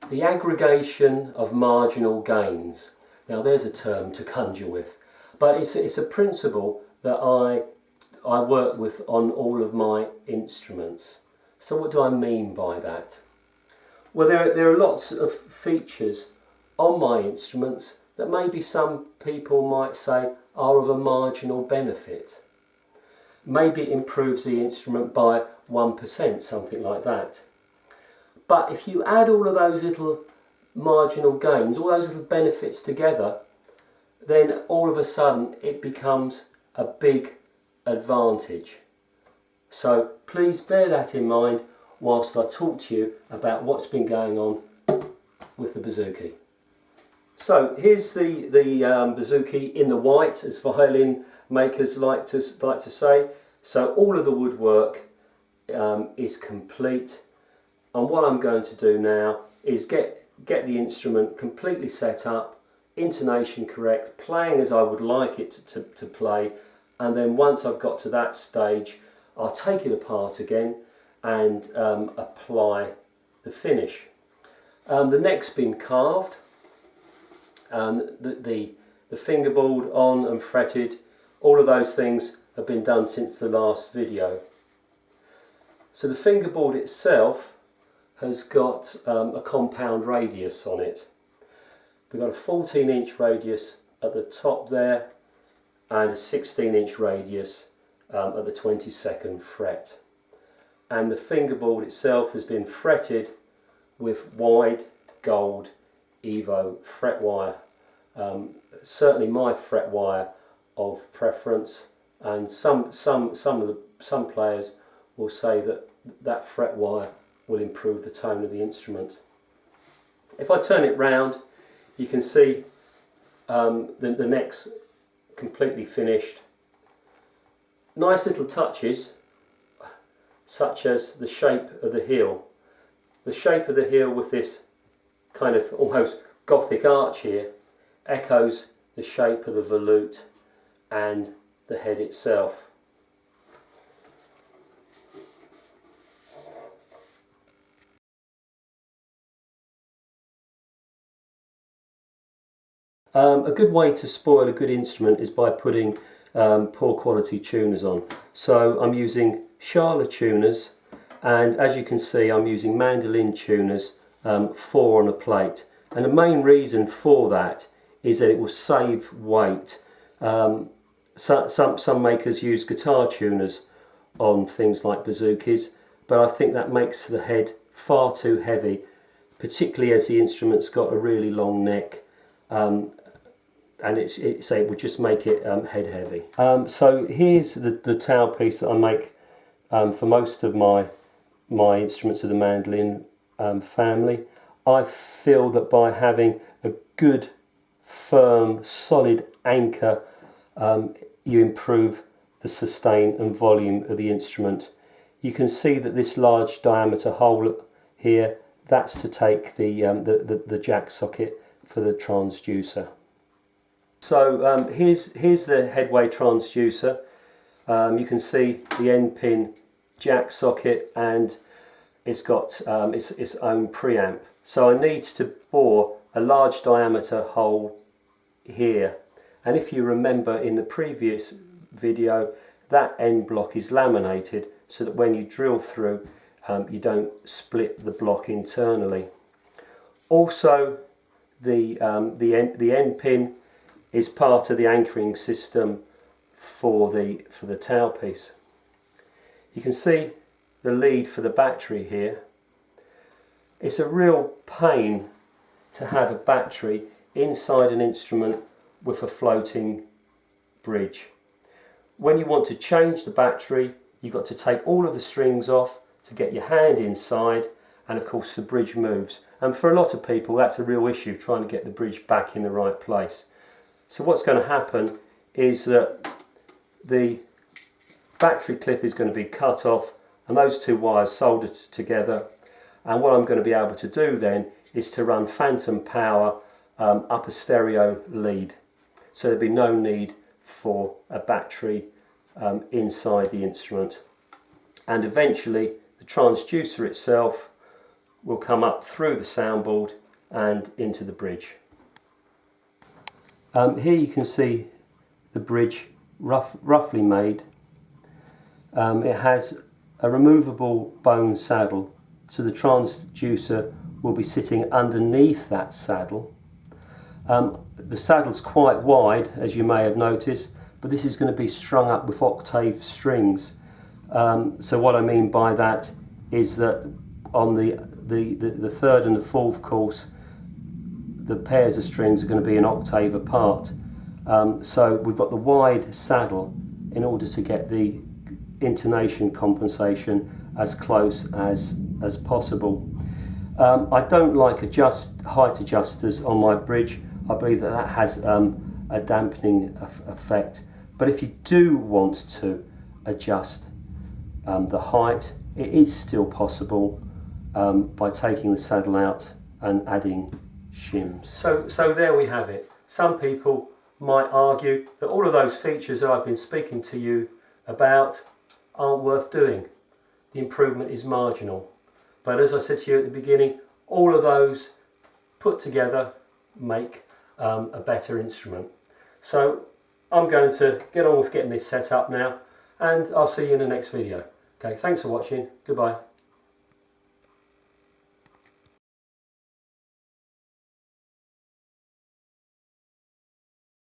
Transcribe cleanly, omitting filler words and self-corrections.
The aggregation of marginal gains. Now there's a term to conjure with, but it's a principle that I work with on all of my instruments. So what do I mean by that? Well, there are lots of features on my instruments that maybe some people might say are of a marginal benefit. Maybe it improves the instrument by 1%, something like that. But if you add all of those little marginal gains, all those little benefits together, then all of a sudden it becomes a big advantage. So please bear that in mind whilst I talk to you about what's been going on with the bouzouki. So here's the bouzouki in the white, as violin makers like to say. So all of the woodwork is complete, and what I'm going to do now is get the instrument completely set up, intonation correct, playing as I would like it to play, and then once I've got to that stage I'll take it apart again and apply the finish. The neck's been carved, the fingerboard on and fretted. All of those things have been done since the last video. So the fingerboard itself has got a compound radius on it. We've got a 14-inch radius at the top there and a 16-inch radius at the 22nd fret. And the fingerboard itself has been fretted with wide gold Evo fret wire. Certainly my fret wire of preference, and some players will say that fret wire will improve the tone of the instrument. If I turn it round, you can see the neck's completely finished. Nice little touches, such as the shape of the heel. The shape of the heel with this kind of almost Gothic arch here echoes the shape of the volute and the head itself. A good way to spoil a good instrument is by putting poor quality tuners on. So I'm using Schala tuners, and as you can see I'm using mandolin tuners, 4 on a plate, and the main reason for that is that it will save weight. Some makers use guitar tuners on things like bouzouki's, but I think that makes the head far too heavy, particularly as the instrument's got a really long neck, and it would just make it head heavy. So here's the tailpiece that I make for most of my instruments of the mandolin family. I feel that by having a good, firm, solid anchor, you improve the sustain and volume of the instrument. You can see that this large diameter hole here, that's to take the jack socket for the transducer. So here's the headway transducer. You can see the end pin jack socket, and it's got its own preamp. So I need to bore a large diameter hole here, and if you remember in the previous video, that end block is laminated so that when you drill through you don't split the block internally. Also the end pin is part of the anchoring system for the tailpiece. You can see the lead for the battery here. It's a real pain to have a battery inside an instrument with a floating bridge. When you want to change the battery, you've got to take all of the strings off to get your hand inside, and of course the bridge moves. And for a lot of people that's a real issue, trying to get the bridge back in the right place. So what's going to happen is that the battery clip is going to be cut off and those two wires soldered together, and what I'm going to be able to do then is to run phantom power up a stereo lead. So there'll be no need for a battery inside the instrument, and eventually the transducer itself will come up through the soundboard and into the bridge. Here you can see the bridge roughly made. It has a removable bone saddle, so the transducer will be sitting underneath that saddle. The saddle's quite wide, as you may have noticed, but this is going to be strung up with octave strings. So what I mean by that is that on the third and the fourth course, the pairs of strings are going to be an octave apart. So we've got the wide saddle in order to get the intonation compensation as close as possible. I don't like height adjusters on my bridge. I believe that has a dampening effect. But if you do want to adjust the height, it is still possible by taking the saddle out and adding shims. So there we have it. Some people might argue that all of those features that I've been speaking to you about aren't worth doing. The improvement is marginal. But as I said to you at the beginning, all of those put together make a better instrument. So I'm going to get on with getting this set up now, and I'll see you in the next video. Okay, thanks for watching. Goodbye.